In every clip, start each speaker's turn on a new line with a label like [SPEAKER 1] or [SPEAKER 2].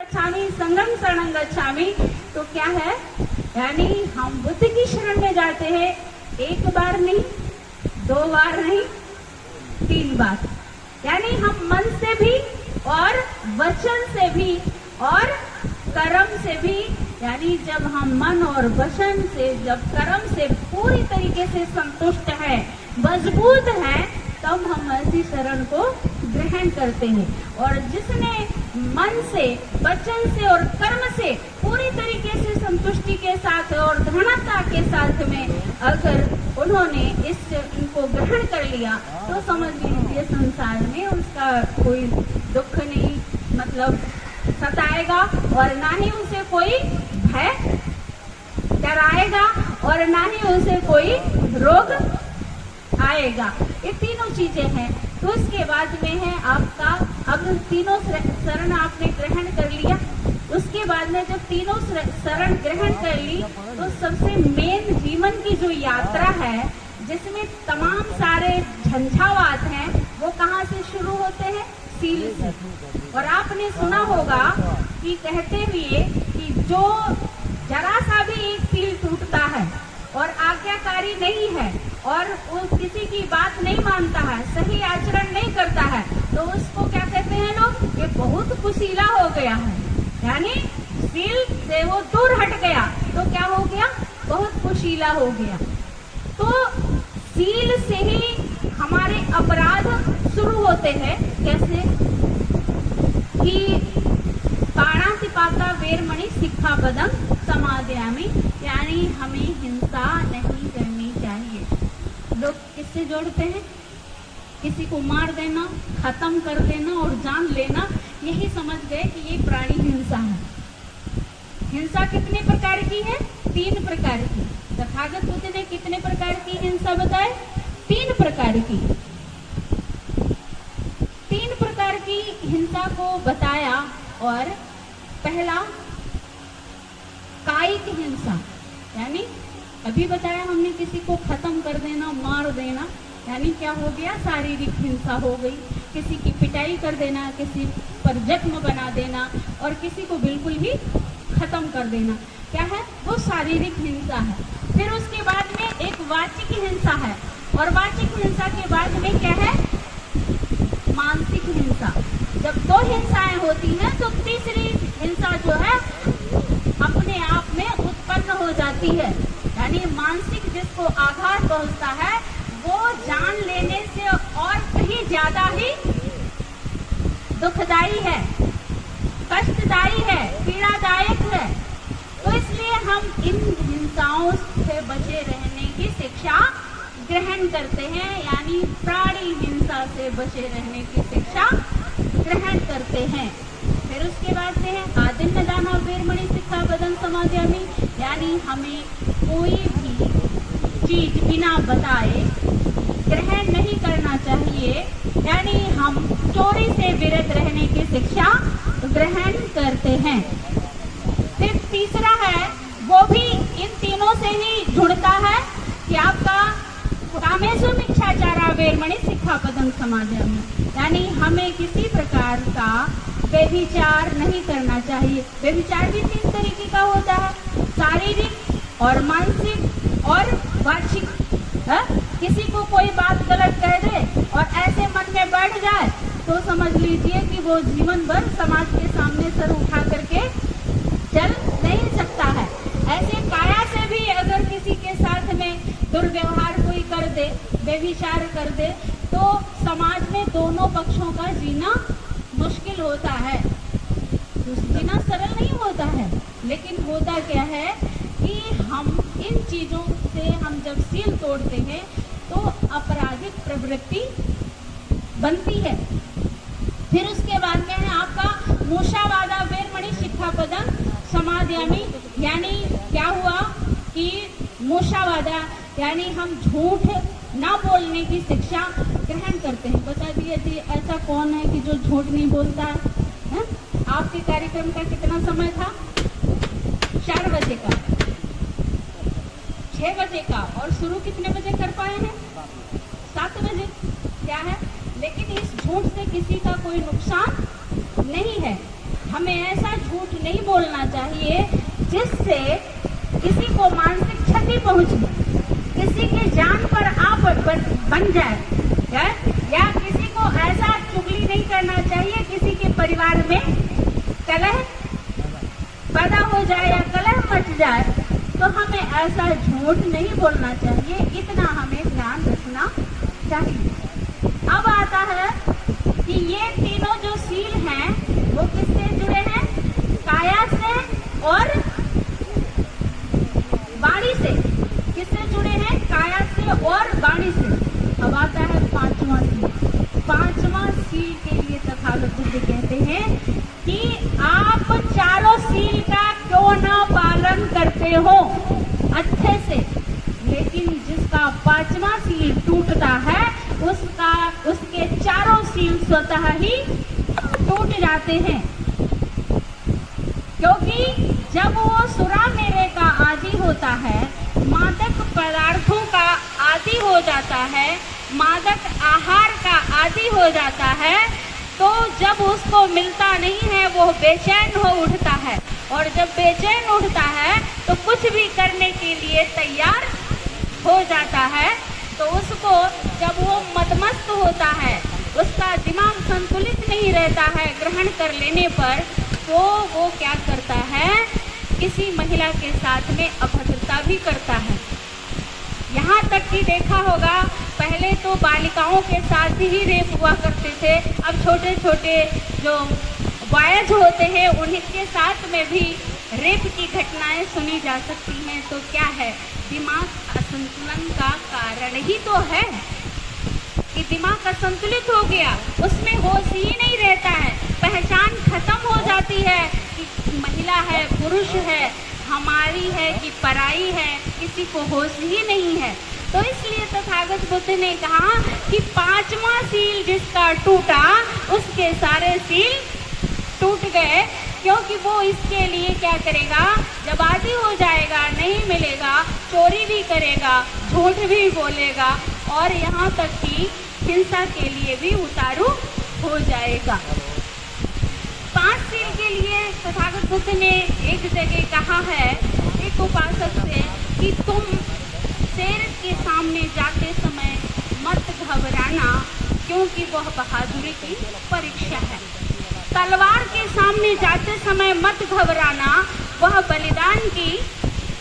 [SPEAKER 1] गच्छामि संगम शरणं गच्छामि। तो क्या है, यानी हम बुद्ध की शरण में जाते हैं, एक बार नहीं, 2 बार नहीं, 3 बार। यानी हम मन से भी और वचन से भी और कर्म से भी, यानी जब हम मन और वचन से, जब कर्म से पूरी तरीके से संतुष्ट है, मजबूत है, तब हम ऐसी शरण को ग्रहण करते हैं। और जिसने मन से, वचन से और कर्म से पूरी तरीके से संतुष्टि के साथ और दृढ़ता के साथ में अगर उन्होंने इनको ग्रहण कर लिया, तो समझ लीजिए संसार में उसका कोई दुख नहीं मतलब सताएगा, और ना ही उसे कोई भय डराएगा, और ना ही उसे कोई रोग आएगा। ये तीनों चीजें हैं। तो उसके बाद में है आपका, अब तीनों शरण आपने ग्रहण कर लिया, उसके बाद में जब तीनों शरण ग्रहण कर ली, तो सबसे मेन जीवन की जो यात्रा है, जिसमें तमाम सारे झंझावात हैं, वो कहाँ से शुरू होते हैं? सील से। और आपने सुना होगा कि कहते हुए कि जो जरा सा भी एक सील टूटता है और आज्ञाकारी नहीं है और वो किसी की बात नहीं मानता है, सही आचरण नहीं करता है, तो उसको क्या कहते हैं लोग? ये बहुत कुशीला हो गया है, यानी सील से वो दूर हट गया, तो क्या हो गया? बहुत कुशीला हो गया। तो सील से ही हमारे अपराध शुरू होते हैं। कैसे कि पाणातिपाता वेरमणि सिक्खापदं समादयामि, यानी हमें हिंसा नहीं करनी चाहिए। लोग किससे जोड़ते हैं? किसी को मार देना, खत्म कर देना और जान लेना, यही समझ गए कि ये प्राणी हिंसा है। हिंसा कितने प्रकार की है? 3 प्रकार की। तथागत बुद्ध ने कितने प्रकार की हिंसा बताए? 3 प्रकार की। 3 प्रकार की हिंसा को बताया। और पहला कायिक हिंसा, यानी अभी बताया हमने, किसी को खत्म कर देना, मार देना, यानी क्या हो गया? शारीरिक हिंसा हो गई। किसी की पिटाई कर देना, किसी पर जख्म बना देना और किसी को बिल्कुल ही खत्म कर देना, क्या है? वो शारीरिक हिंसा है। फिर उसके बाद में एक वाचिक हिंसा है, और वाचिक हिंसा के बाद में क्या है? मानसिक हिंसा। जब 2 हिंसाएं होती हैं, तो तीसरी हिंसा जो है अपने आप में उत्पन्न हो जाती है, यानी मानसिक, जिसको आघात पहुंचता है, वो जान लेने से और कहीं ज्यादा ही दुखदाई है, कष्टदायी है, पीड़ादायक है। तो इसलिए हम इन हिंसाओं से बचे रहने की शिक्षा ग्रहण करते हैं, यानी प्राणी हिंसा से बचे रहने की शिक्षा ग्रहण करते हैं। फिर उसके बाद से है आदिन्य दाना वेरमणि सिक्खापदं समादयामि, यानी हमें कोई भी चीज बिना बताए ग्रहण नहीं करना चाहिए, यानी हम चोरी से विरत रहने की शिक्षा ग्रहण करते हैं। फिर तीसरा है, वो भी इन तीनों से ही जुड़ता है कि आपका कामेषु मिच्छाचारा वेरमणि सिक्खापदं समादयामि, यानी हमें किसी प्रकार का व्यभिचार नहीं करना चाहिए। व्यभिचार भी 3 तरीके का होता है, शारीरिक और मानसिक और वाचिक। किसी को कोई बात गलत कह दे और ऐसे मन में बैठ जाए, तो समझ लीजिए कि वो जीवन भर समाज के सामने सर उठा करके चल नहीं सकता है। ऐसे काया से भी अगर किसी के साथ में दुर्व्यवहार कोई कर दे, व्यभिचार कर दे, तो समाज में दोनों पक्षों का जीना मुश्किल होता है, जीना सरल नहीं होता है। लेकिन होता क्या है कि हम इन चीजों से, हम जब सील तोड़ते हैं, तो आपराधिक प्रवृत्ति बनती है। फिर उसके बाद में है आपका मूषावादा वेरमणि सिक्खापदं समादयामि, यानी क्या हुआ कि मूषावादा, यानी हम झूठ ना बोलने की शिक्षा ग्रहण करते हैं। बता दिए ऐसा कौन है कि जो झूठ नहीं बोलता है? आपके कार्यक्रम का कितना समय था? 4 बजे का, 6 बजे का, और शुरू कितने बजे कर पाए हैं? 7 बजे। क्या है? लेकिन इस झूठ से किसी का कोई नुकसान नहीं है। हमें ऐसा झूठ नहीं बोलना चाहिए जिससे किसी को मानसिक क्षति पहुंचे, किसी की जान पर आप बन जाए, या किसी को ऐसा चुगली नहीं करना चाहिए, किसी के परिवार में कलह पैदा हो जाए या कलह मच जाए, तो हमें ऐसा झूठ नहीं बोलना चाहिए। इतना हमें ध्यान रखना चाहिए। अब आता है कि ये तीनों जो सील हैं वो किससे जुड़े हैं? काया से और वाणी से। किससे जुड़े हैं? काया से और वाणी से। अब आता है पांचवा सील। पांचवा सील के लिए तथागत बुद्ध कहते हैं कि आप चारों सील का क्यों ना पालन करते हो अच्छे से, लेकिन जिसका पांचवा सील टूटता है उसके चारों सील स्वतः ही टूट जाते हैं। क्योंकि जब वो सुरा मेरे का आदी होता है, मादक पदार्थों का आदी हो जाता है, मादक आहार का आदी हो जाता है, तो जब उसको मिलता नहीं है वो बेचैन हो उठता है, और जब बेचैन उठता है तो कुछ भी करने के लिए तैयार हो जाता है। तो उसको जब वो मदमस्त होता है, उसका दिमाग संतुलित नहीं रहता है ग्रहण कर लेने पर, तो वो क्या करता है? किसी महिला के साथ में अभद्रता भी करता है। यहाँ तक कि देखा होगा पहले तो बालिकाओं के साथ ही रेप हुआ करते थे, अब छोटे छोटे जो बॉयज होते हैं उनके साथ में भी रेप की घटनाएं सुनी जा सकती हैं। तो क्या है? दिमाग असंतुलन का कारण ही तो है कि दिमाग असंतुलित हो गया, उसमें होश ही नहीं रहता है, पहचान खत्म हो जाती है कि महिला है, पुरुष है, हमारी है कि पराई है, किसी को होश ही नहीं है। तो इसलिए तथागत बुद्ध ने कहा कि पांचवा सील जिसका टूटा उसके सारे सील टूट गए, क्योंकि वो इसके लिए क्या करेगा? जब आदी हो जाएगा, नहीं मिलेगा, चोरी भी करेगा, झूठ भी बोलेगा, और यहाँ तक कि हिंसा के लिए भी उतारू हो जाएगा। पांच सील के लिए तथागत बुद्ध ने एक जगह कहा है एक उपासक से कि तुम शेर के सामने जाते समय मत घबराना, क्योंकि वह बहादुरी की परीक्षा है। तलवार के सामने जाते समय मत घबराना, वह बलिदान की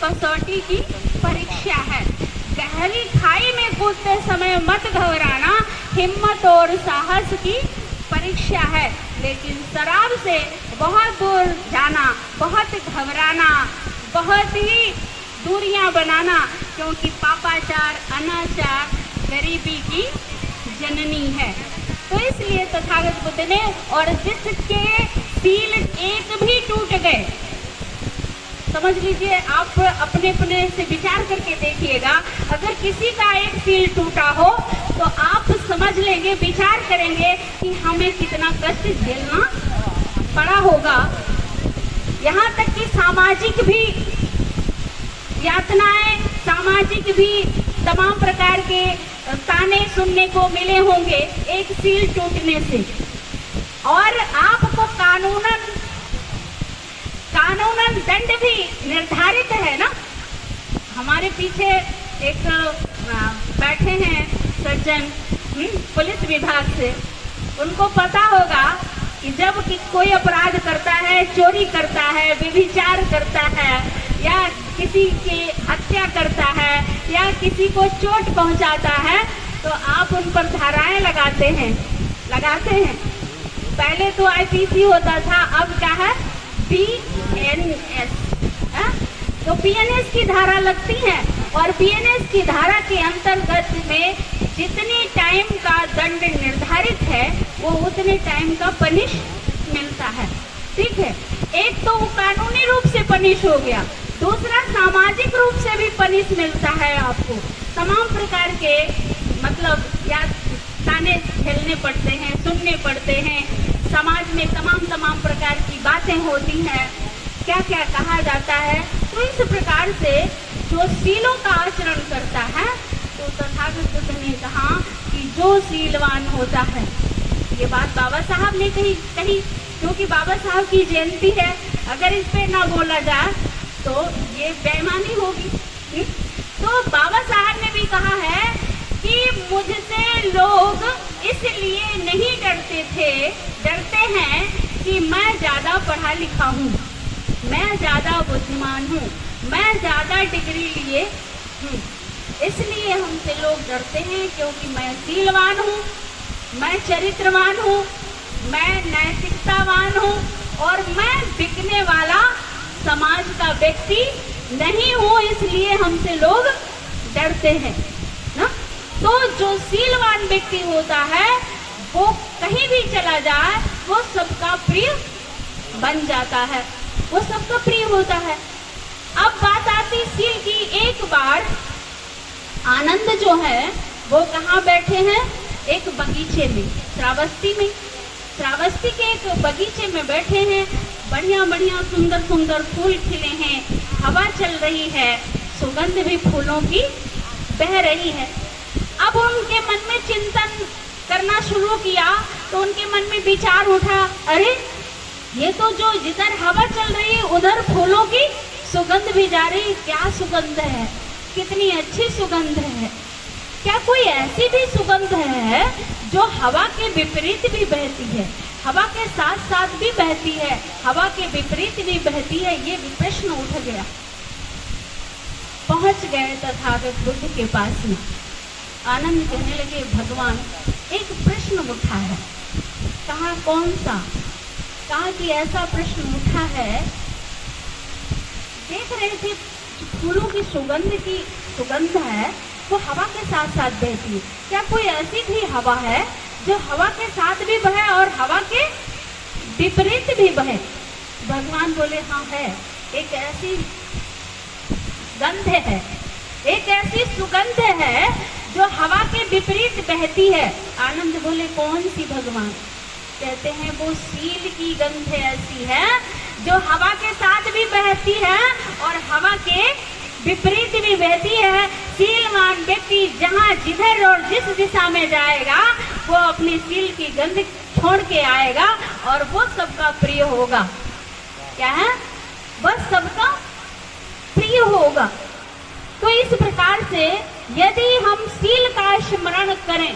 [SPEAKER 1] कसौटी की परीक्षा है। गहरी खाई में कूदते समय मत घबराना, हिम्मत और साहस की परीक्षा है। लेकिन शराब से बहुत दूर जाना, बहुत घबराना, बहुत ही दूरियां बनाना, क्योंकि पापाचार, अनाचार गरीबी की जननी है। तो इसलिए तथागत बुद्ध ने, और जिसके सील एक भी टूट गए, समझ लीजिए, आप अपने अपने से विचार करके देखिएगा, अगर किसी का एक सील टूटा हो तो आप समझ लेंगे, विचार करेंगे कि हमें कितना कष्ट झेलना पड़ा होगा। यहाँ तक कि सामाजिक भी यातनाएं, सामाजिक भी तमाम प्रकार के ताने सुनने को मिले होंगे एक सील टूटने से, और आपको कानूनन दंड भी निर्धारित है ना। हमारे पीछे एक बैठे हैं सज्जन पुलिस विभाग से, उनको पता होगा कि जब कोई अपराध करता है, चोरी करता है, व्यभिचार करता है, या किसी की हत्या करता है, या किसी को चोट पहुंचाता है, तो आप उन पर धाराएं लगाते हैं। पहले तो आईपीसी होता था, अब क्या है? बीएनएस। तो बीएनएस की धारा लगती है, और बीएनएस की धारा के अंतर्गत में जितने टाइम का दंड निर्धारित है वो उतने टाइम का पनिश मिलता है। ठीक है, एक तो वो कानूनी रूप से पनिश हो गया, दूसरा सामाजिक रूप से भी पनिश मिलता है आपको। तमाम प्रकार के मतलब या ताने झेलने पड़ते हैं, सुनने पड़ते हैं, समाज में तमाम प्रकार की बातें होती हैं, क्या क्या कहा जाता है। तो इस प्रकार से जो सीलों का आचरण करता है, तो तथागत बुद्ध ने कहा कि जो सीलवान होता है, ये बात बाबा साहब ने कही क्योंकि बाबा साहब की जयंती है, अगर इस पे ना बोला जाए तो ये बेईमानी होगी। तो बाबा साहब ने भी कहा है कि मुझसे लोग इसलिए नहीं डरते हैं कि मैं ज्यादा पढ़ा लिखा हूँ, मैं ज्यादा बुद्धिमान हूँ, मैं ज्यादा डिग्री लिए हूँ, इसलिए हमसे लोग डरते हैं क्योंकि मैं शीलवान हूँ, मैं चरित्रवान हूँ, मैं नैतिकतावान हूँ और मैं बिकने वाला समाज का व्यक्ति नहीं हूँ, इसलिए हमसे लोग डरते हैं ना। तो जो शीलवान व्यक्ति होता है वो कहीं भी चला जाए वो सबका प्रिय बन जाता है, वो सबका प्रिय होता है। अब बात आती शील की। एक बार आनंद जो है वो कहाँ बैठे हैं, एक बगीचे में, श्रावस्ती में, श्रावस्ती के एक बगीचे में बैठे हैं। बढ़िया बढ़िया सुंदर सुंदर फूल खिले हैं, हवा चल रही है, सुगंध भी फूलों की बह रही है। अब उनके मन में चिंतन करना शुरू किया तो उनके मन में विचार उठा, अरे ये तो जो जिधर हवा चल रही है उधर फूलों की सुगंध भी जा रही, क्या सुगंध है, कितनी अच्छी सुगंध है। क्या कोई ऐसी भी सुगंध है जो हवा के विपरीत भी बहती है, हवा के साथ साथ भी बहती है, हवा के विपरीत भी बहती है? ये प्रश्न उठ गया। पहुंच गए तथागत बुद्ध के पास में। आनंद कहने लगे, भगवान एक प्रश्न उठा है। कहा कौन सा? कहा कि ऐसा प्रश्न उठा है, देख रहे थे फूलों की सुगंध है वो हवा के साथ साथ बहती है, क्या कोई ऐसी भी हवा है जो हवा के साथ भी बहे और हवा के विपरीत भी बहे? भगवान बोले हाँ है, एक ऐसी गंध है, एक ऐसी सुगंध है जो हवा के विपरीत बहती है। आनंद बोले कौन सी भगवान? कहते हैं वो शील की गंध ऐसी है जो हवा के साथ भी बहती है और हवा के विपरीत भी बहती है। शीलवान व्यक्ति जहाँ जिधर और जिस दिशा में जाएगा वो अपनी शील की गंध छोड़ के आएगा और वो सबका प्रिय होगा। क्या है? वह सबका प्रिय होगा। तो इस प्रकार से यदि हम शील का स्मरण करें